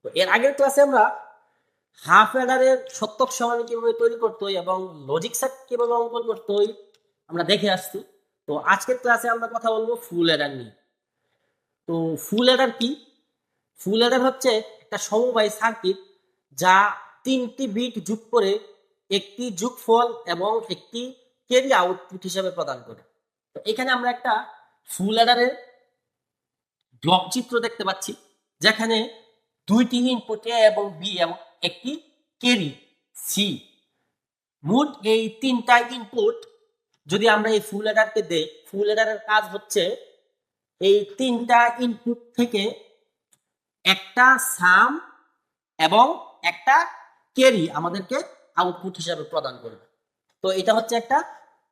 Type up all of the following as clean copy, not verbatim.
তো এর আগের ক্লাসে আমরা হাফ অ্যাডারের সত্যক সারণী কিভাবে তৈরি করতে হয় এবং লজিক সার্কিট কিভাবে অঙ্কন করতে হয় আমরা দেখে আসছি। তো আজকের ক্লাসে আমরা কথা বলবো ফুল অ্যাডার নিয়ে। তো ফুল অ্যাডার কি? ফুল অ্যাডার হচ্ছে একটা সমবায় সার্কিট যা 3টি বিট যোগ করে একটি যোগফল এবং একটি ক্যারি আউটপুট হিসেবে প্রদান করে। তো এখানে আমরা একটা ফুল অ্যাডারের ব্লক চিত্র দেখতে পাচ্ছি, যেখানে 2টি ইনপুট এ এবং বি এবং একটি ক্যারি সি। মোট এই 3টা ইনপুট যদি আমরা এই ফুল অ্যাডারকে দেই, ফুল অ্যাডারের কাজ হচ্ছে এই 3টা ইনপুট থেকে একটা সাম এবং একটা ক্যারি আমাদেরকে আউটপুট হিসাবে প্রদান করবে। তো এটা হচ্ছে একটা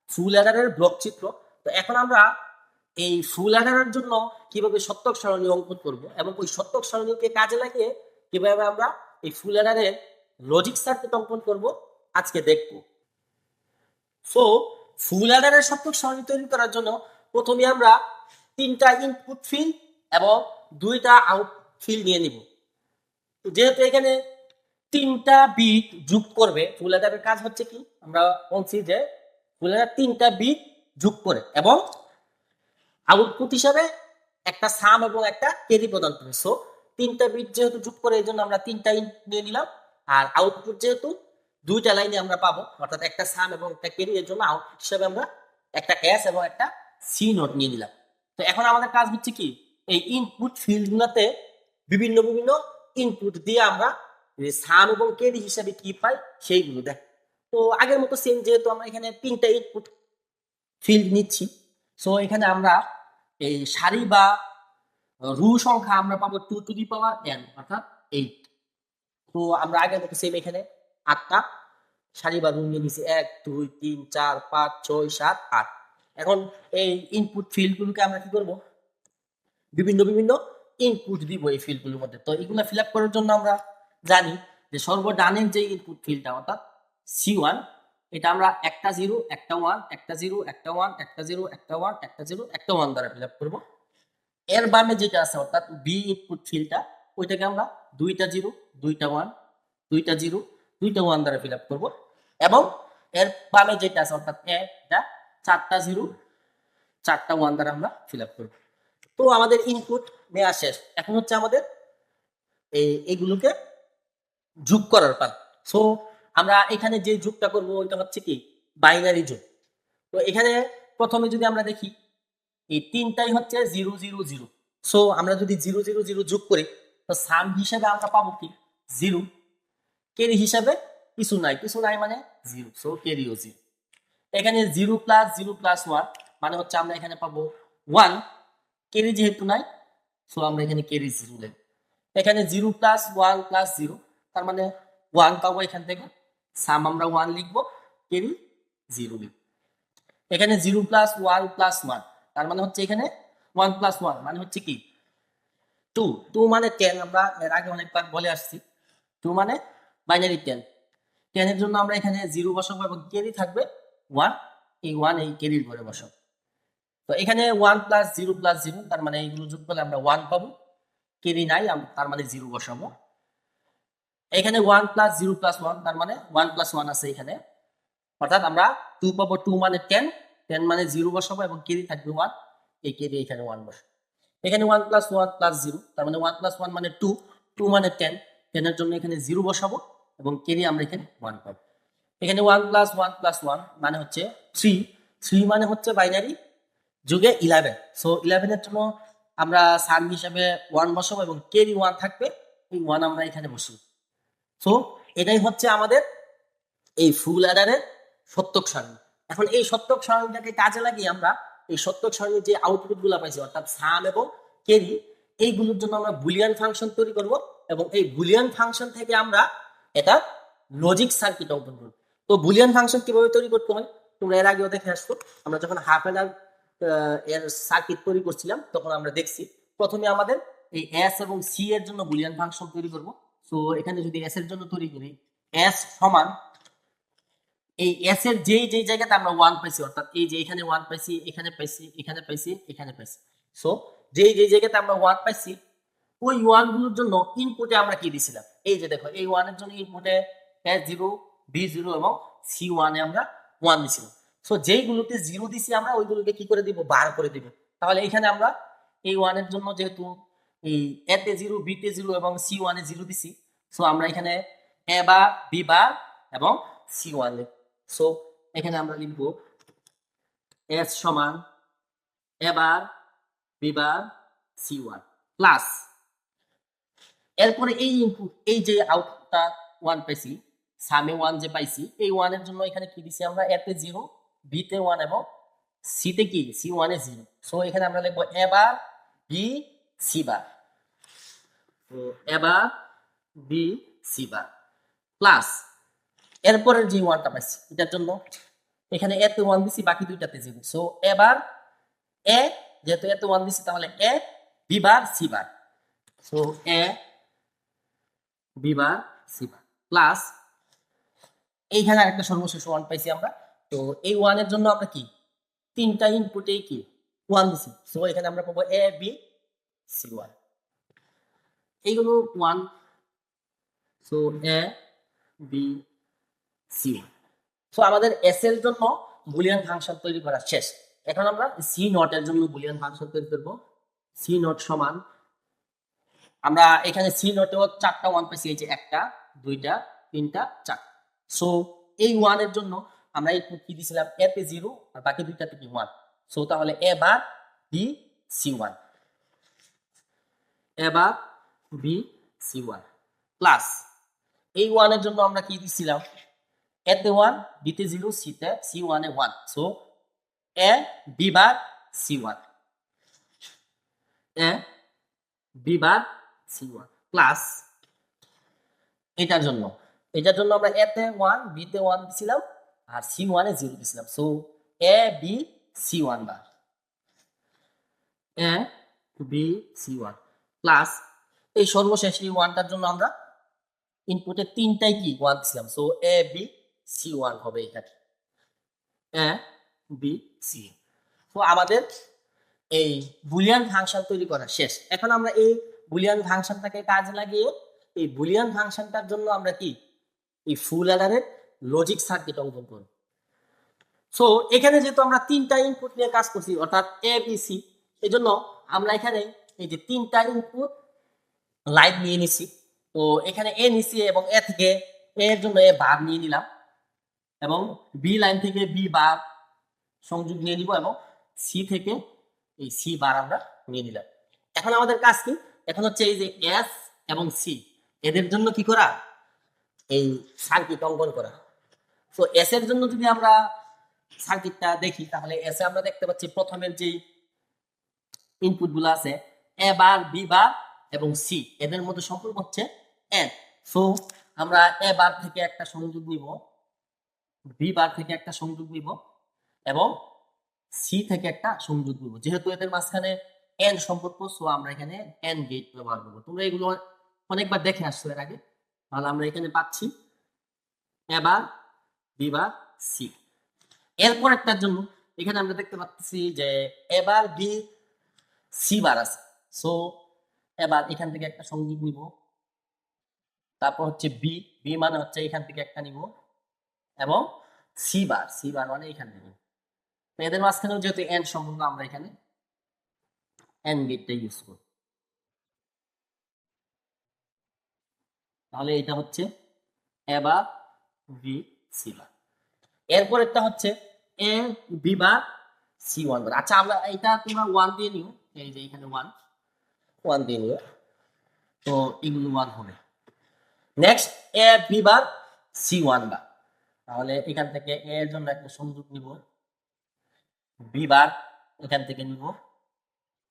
ফুল অ্যাডারের ব্লক চিত্র। তো এখন আমরা এই ফুল অ্যাডারের জন্য কিভাবে সত্যক সারণী অঙ্কন করব এবং ওই সত্যক সারণীকে কাজে লাগিয়ে কিভাবে আমরা এই ফুল অ্যাডারের লজিক সার্কিট অঙ্কন করব আজকে দেখব। সো ফুল অ্যাডারের সত্যক সারণী তৈরি করার জন্য প্রথমে আমরা 3টা ইনপুট ফিল্ড এবং 2টা আউট ফিল্ড নিয়ে নিব। যেহেতু এখানে 3টা বিট যোগ করবে, ফুল অ্যাডারের কাজ হচ্ছে কি, আমরা বলছি যে ফুল অ্যাডার 3টা বিট যোগ করে এবং আউটপুট হিসাবে একটা সাম এবং একটা ক্যারি প্রদান করে। সো 3টা বিট যেহেতু যোগ করে, এই জন্য আমরা 3টা নিয়ে নিলাম। আর আউটপুট যেহেতু 2টা লাইনে আমরা পাবো, অর্থাৎ একটা সাম এবং একটা ক্যারি, এর জন্য আউটপুট হিসাবে আমরা একটা এস এবং একটা সি নোট নিয়ে নিলাম। তো এখন আমাদের কাজ হচ্ছে কি, এই ইনপুট ফিল্ডগুলোতে বিভিন্ন বিভিন্ন ইনপুট দিয়ে আমরা সাম এবং ক্যারি হিসাবে কি পাই সেইগুলো দেখ। তো আগের মতো সেম, যেহেতু আমরা এখানে 3টা ইনপুট ফিল্ড নিচ্ছি, সো এখানে আমরা এই সারি বা রু সংখ্যা আমরা পাবো 2n অর্থাৎ 8। তো আমরা আগের মতো সেম এখানে 8টা সারি বা রু নিয়ে নিছি, 1 2 3 4 5 6 7 8। এখন এই ইনপুট ফিল্ডগুলোকে আমরা কি করব, বিভিন্ন বিভিন্ন ইনপুট দিব এই ফিল্ডগুলোর মধ্যে। তো এগুলো ফিল আপ করার জন্য আমরা জানি যে সর্বডানের যে ইনপুট ফিল্ডটা অর্থাৎ C1, এটা আমরা একটা 0 একটা 1 একটা 0 একটা 1 একটা 0 একটা 1 একটা 0 একটা 1 দ্বারা ফিল আপ করবো। এর বামে যেটা আছে অর্থাৎ বি ইনপুট ফিল্ডটা, ওইটাকে আমরা 2টা 0 2টা 1 2টা 0 2টা 1 দ্বারা ফিল আপ করবো। এবং এর বামে যেটা আছে অর্থাৎ এটা 4টা 0 4টা 1 দ্বারা আমরা ফিল আপ করবো। তো আমাদের ইনপুট নেওয়া শেষ, এখন হচ্ছে আমাদের এইগুলোকে যোগ করার পালা। সো আমরা এখানে যে যোগটা করব ওইটা হচ্ছে কি বাইনারি যোগ। তো এখানে প্রথমে যদি আমরা দেখি, এই 3টাই হচ্ছে 0 0 0। সো আমরা যদি 0 0 0 যোগ করি, তো সাম হিসাবে আমরা পাবো কি 0, ক্যারি হিসাবে কিছু নাই মানে 0, সো ক্যারিও 0। এখানে 0 প্লাস 0 প্লাস 1 মানে হচ্ছে আমরা এখানে পাবো 1, ক্যারি যেহেতু নাই, সো আমরা এখানে ক্যারি 0 লিখব। এখানে 0 প্লাস 1 প্লাস 0, তার মানে 1 পাবো এখান থেকে, সাম আমরা 1 লিখবো, ক্যারি 0 লিখবো। এখানে 0 প্লাস 1 প্লাস 1, তার মানে হচ্ছে এখানে 1 প্লাস 1 মানে হচ্ছে কি 2, 2 মানে 10। আমরা এর আগে অনেকবার বলে আসছি 2 মানে বাইনারি 10। 10 এর জন্য আমরা এখানে 0 বসাবো এবং ক্যারি থাকবে 1, এই 1 এই ক্যারির ঘরে বসাবো। তো এখানে 1 প্লাস 0 প্লাস 0, তার মানে এইগুলো যোগ করলে আমরা 1 পাবো, ক্যারি নাই, তার মানে 0 বসাবো। এখানে 1 প্লাস 0 প্লাস 1, তার মানে 1 প্লাস 1 আছে এখানে, অর্থাৎ আমরা 2 পাবো। 2 মানে 10, 10 মানে 0 বসাবো এবং ক্যারি থাকবে 1, এই ক্যারি এখানে 1 বসাবো। এখানে 1 প্লাস 1 প্লাস 0, তার মানে 1 প্লাস 1 মানে 2, 2 মানে 10, 10 এর জন্য এখানে 0 বসাবো এবং ক্যারি আমরা এখানে 1 পাবো। এখানে 1 প্লাস 1 প্লাস 1 মানে হচ্ছে 3, 3 মানে হচ্ছে বাইনারি যুগে 11। সো 11 এর জন্য আমরা সাম হিসাবে 1 বসাবো এবং ক্যারি 1 থাকবে, এই 1 আমরা এখানে বসাবো। সো এটাই হচ্ছে আমাদের এই ফুল অ্যাডারের সত্যক সারণী। এখন এই সত্যক সারণীটাকে কাজে লাগিয়ে আমরা এই সত্যক সারণীর যে আউটপুট গুলা পাইছি অর্থাৎ সাম এবং ক্যারি, এইগুলোর জন্য আমরা বুলিয়ান ফাংশন তৈরি করব এবং এই বুলিয়ান ফাংশন থেকে আমরা এটা লজিক সার্কিট অঙ্কন করব। তো বুলিয়ান ফাংশন কিভাবে তৈরি করতে হয় তোমরা এর আগেও দেখে আসছো, আমরা যখন হাফ অ্যাডার এর সার্কিট তৈরি করছিলাম তখন আমরা দেখছি প্রথমে আমাদের এই এস এবং সি এর জন্য বুলিয়ান ফাংশন তৈরি করব। সো এখানে যদি এস এর জন্য তৈরি করি, এস সমান এই এস এর যেই যেই জায়গাতে আমরা 1 পাইছি, অর্থাৎ এই যে এখানে 1 পাইছি, এখানে পাইছি, এখানে পাইছি, এখানে পাইছি। সো যেই যেই জায়গাতে আমরা 1 পাইছি ওই ওয়ান গুলোর জন্য ইনপুটে আমরা কি দিছিলাম, এই যে দেখো এই ওয়ানের জন্য ইনপুটে A0 B0 এবং C1 এ আমরা 1 দিছিলাম। সো যেইগুলোতে 0 দিছি আমরা ওইগুলোকে কি করে দিব, বার করে দিব। তাহলে এখানে আমরা এই ওয়ানের জন্য যেহেতু এই A তে 0 B তে 0 এবং C1 এ 0 দিছি, সো আমরা এখানে A বার B বার এবং C1 লিখব। সো এখানে আমরা লিখব S সমান A bar B bar C1 plus, এরপরে এই ইনপুট এই যে আউটপুটটা 1 পাইছি, সামে 1 যে পাইছি, এই 1 এর জন্য এখানে কি দিছি আমরা, A তে 0 B তে 1 এবং C তে কি C1 এ 0। সো এখানে আমরা লিখব A বার B C বার, তো A bar B C bar plus, এরপরের যে 1টা পাইছি এটার জন্য এখানে A তে 1 দিছি, বাকি দুইটাতে 0। সো A বার A, যেহেতু A তে 1 দিছি তাহলে A B bar C bar, so A B bar C bar plus, এইখানে আরেকটা সর্বশেষ 1 পাইছি আমরা। তো এই 1 এর জন্য আমরা কি তিনটা ইনপুটেই কি 1 দিছি, সো এখানে আমরা পাবো A B C1, এইগুলো 1। So A B C1। So আমাদের S এর জন্য বুলিয়ান ফাংশন তৈরি করা শেষ। এখন আমরা সি নট এর জন্য বুলিয়ান ফাংশন তৈরি করব। সি নট সমান, আমরা এখানে সি নটেও 4টা 1 পাইছি, এই যে 1টা 2টা 3টা 4। সো এই 1 এর জন্য আমরা ইনপুট কি দিছিলাম, A তে 0 আর বাকি দুইটাতে কি 1। সো তাহলে A bar B C1, A bar B C1 plus, এই 1 এর জন্য আমরা কি দিছিলাম, A তে 1 B তে 0 C তে C1 A 1। So A B bar C1, A B bar C1 plus, এটার জন্য আমরা A তে 1 B তে 1 দিছিলাম আর C1 এ 0 দিছিলাম। So A B C1 bar, A B C1 plus, এই সর্বশেষ এই 1টার জন্য আমরা ইনপুটে তিনটাই কি 1 দিছিলাম। সো A B C1 হবে এখানে A B C। তো আমাদের এই বুলিয়ান ফাংশন তৈরি করা শেষ। এখন আমরা এই বুলিয়ান ফাংশনটাকে কাজে লাগিয়ে এই বুলিয়ান ফাংশনটার জন্য আমরা কি এই ফুল অ্যাডারের লজিক সার্কিট অঙ্কন করব। সো এখানে যেহেতু আমরা তিনটা ইনপুট নিয়ে কাজ করছি অর্থাৎ এ বি সি, এই জন্য আমরা এখানে এই যে তিনটা ইনপুট লাইন নিয়ে নিছি। তো এখানে এ নিছি এবং এ থেকে এ এর জন্য এ বার নিয়ে নিলাম এবং বি লাইন থেকে বি বার সংযোগ নিয়ে নিব এবং সি থেকে এই সি বার আমরা নিয়ে নিলাম। এখন আমাদের কাজ কি, এখন হচ্ছে এই যে এস এবং সি এদের জন্য কি করা, এই সার্কিট অঙ্কন করা। তো এস এর জন্য যদি আমরা সার্কিটটা দেখি তাহলে এস এ আমরা দেখতে পাচ্ছি প্রথমের যে ইনপুট গুলো আছে এ বার বি বার এবং সি, এদের মধ্যে সম্পর্ক হচ্ছে এন। সো আমরা এ বার থেকে একটা সংযোগ নিব, বি বার থেকে একটা সংযোগ নিব এবং সি থেকে একটা সংযোগ নিব। যেহেতু এদের মাঝখানে এন সম্পর্ক, সো আমরা এখানে এন গেট ব্যবহার করবো। তোমরা এগুলো অনেকবার দেখে আসছো এর আগে। তাহলে আমরা এখানে পাচ্ছি এ বার বি বার সি। এরপর একটার জন্য এখানে আমরা দেখতে পাচ্ছি যে এ বার বি সি বার আছে। সো এবার এখান থেকে একটা সংযোগ নিব, তারপর হচ্ছে বি, বি মানে হচ্ছে এখান থেকে একটা নিব এবং সি বার মানে এখান থেকে। এদের মাঝখানেও যেহেতু এন সম্পর্ক আমরা এখানে এন গেটটা ইউজ করব। তাহলে এটা হচ্ছে এ বার বি সি বার। এরপর একটা হচ্ছে A B bar C one বার। আচ্ছা আমরা এটা তোমরা ওয়ান দিয়ে নিও, এই যে এখানে ওয়ান দিয়ে নিও, তো এগুলো ওয়ান হবে। Next A B bar C one বার, তাহলে এখান থেকে এ এর জন্য একটা সংযোগ নিব, বি বার এখান থেকে নিব,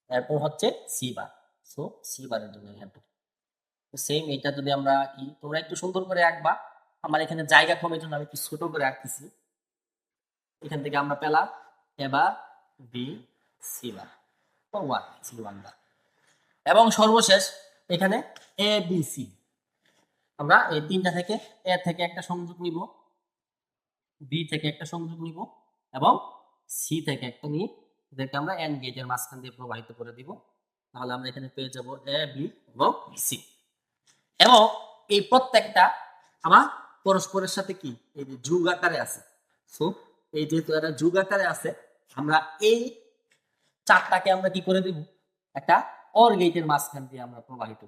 এরপর হচ্ছে সি বার। সো সি বারের জন্য এখান থেকে সেম। এটা যদি আমরা কি তোমরা একটু সুন্দর করে আঁকবা, আমার এখানে জায়গা কমের জন্য আমি একটু ছোট করে আঁকতেছি। এখান থেকে আমরা পেলাম এবার B C bar one C one bar এবং সর্বশেষ এখানে এ বি সি। আমরা এই তিনটা থেকে এ থেকে একটা সংযোগ নিব, বি থেকে একটা সংযোগ নিব এবং সি থেকে একটা নিয়ে এদেরকে আমরা এন গেটের মাঝখান দিয়ে প্রবাহিত করে দিব তাহলে আমরা এখানে পেয়ে যাব এ বি এবং সি। এবং এই প্রত্যেকটা আমার পরস্পরের সাথে কি এই যে যোগ আকারে আছে। সো এই যেহেতু এটা যোগ আকারে আছে, আমরা এই চারটাকে আমরা কি করে দিব, একটা অর গেটের মাঝখান দিয়ে আমরা প্রবাহিত,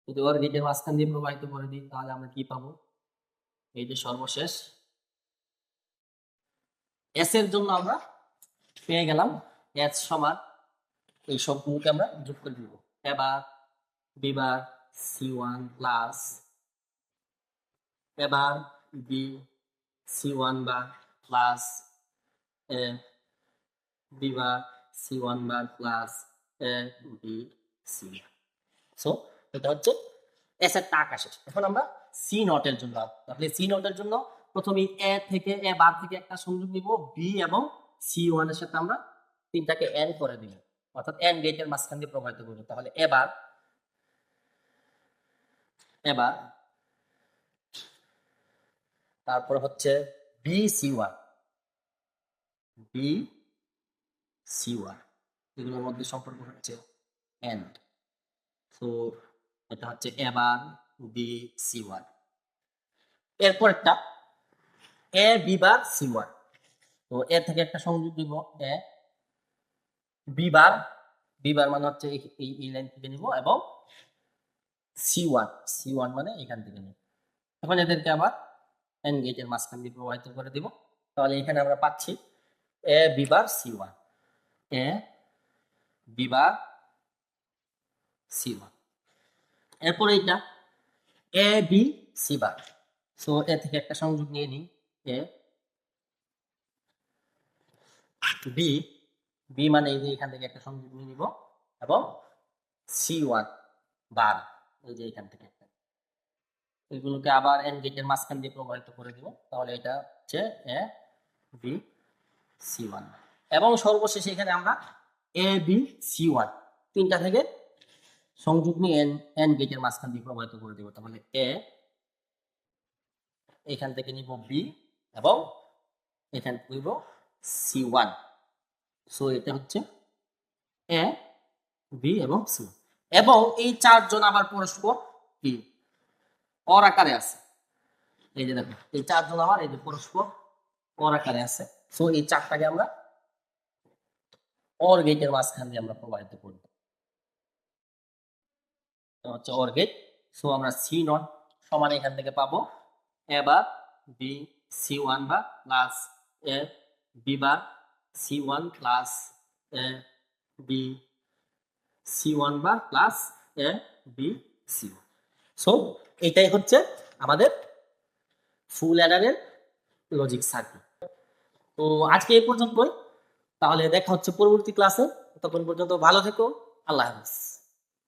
যদি অর গেটের মাঝখান দিয়ে প্রবাহিত করে দিই তাহলে আমরা কি পাবো, এই যে সর্বশেষ এস এর জন্য আমরা পেয়ে গেলাম এস সমান এই সবগুলোকে আমরা যোগ করে দিব। A bar B bar C1 plus A bar B C1 bar plus A B bar C1 bar plus A B C. So এটা হচ্ছে এস এর টাক আসে। এখন আমরা সি নটের জন্য, তাহলে সি নটের জন্য প্রথমে এ থেকে এ বার থেকে একটা সংযোগ নিব, বি এবং C1 এর সাথে আমরা তিনটাকে এন করে দিব, অর্থাৎ এন গেটের মাঝখান দিয়ে প্রবাহিত করব। তাহলে এবার এবার তারপর হচ্ছে বি C1 বি C1 এগুলোর মধ্যে সম্পর্ক হচ্ছে এন্ড। সো এটা হচ্ছে এবার বি C1। এরপর একটা এ বি বার C1, তো এ থেকে একটা সংযোগ দিব এ বি বার মানে হচ্ছে এই লাইন থেকে নিব এবং C1 মানে এখান থেকে নিব। এখন এদেরকে আবার এন গেটের মাঝখান দিয়ে প্রবাহিত করে দিব। তাহলে এখানে আমরা পাচ্ছি A B bar C1 A B bar C1। এরপর এটা এ বি সি বার। সো এ থেকে একটা সংযোগ নিয়ে নিই এ বি বি মানে এই যে এখান থেকে একটা সংযোগ নিয়ে নিব এবং C1 বার এই যে এখান থেকে একটা, এগুলোকে আবার এন গেটের মাঝখান দিয়ে প্রবাহিত করে দিব। তাহলে এটা হচ্ছে এ বি C1 এবং সর্বশেষে এখানে আমরা এ বি C1 তিনটা থেকে সংযোগ নিয়ে এন গেটের মাঝখান দিয়ে প্রবাহিত করে দিব। তাহলে এ এখান থেকে নিব বি এবং এখান থেকে নিব C1। সো এটা হচ্ছে এ বি এবং সি। এবং এই চারজন আবার পরস্পর কি অর আকারে আছে, এই যে দেখো এই চারজন আবার এই যে পরস্পর অর আকারে আছে। সো এই চারটাকে আমরা অর গেটের মাঝখান দিয়ে আমরা প্রবাহিত করব, হচ্ছে অর গেট। সো আমরা সি নট সমান এখান থেকে পাবো এবার বি C1 বা plus A B bar C1 plus A B C1 bar plus A B C. So এটাই হচ্ছে আমাদের ফুল অ্যাডারের লজিক সার্কিট। তো আজকে এই পর্যন্তই, তাহলে দেখা হচ্ছে পরবর্তী ক্লাসে। ততক্ষণ পর্যন্ত ভালো থেকো, আল্লাহ হাফেজ।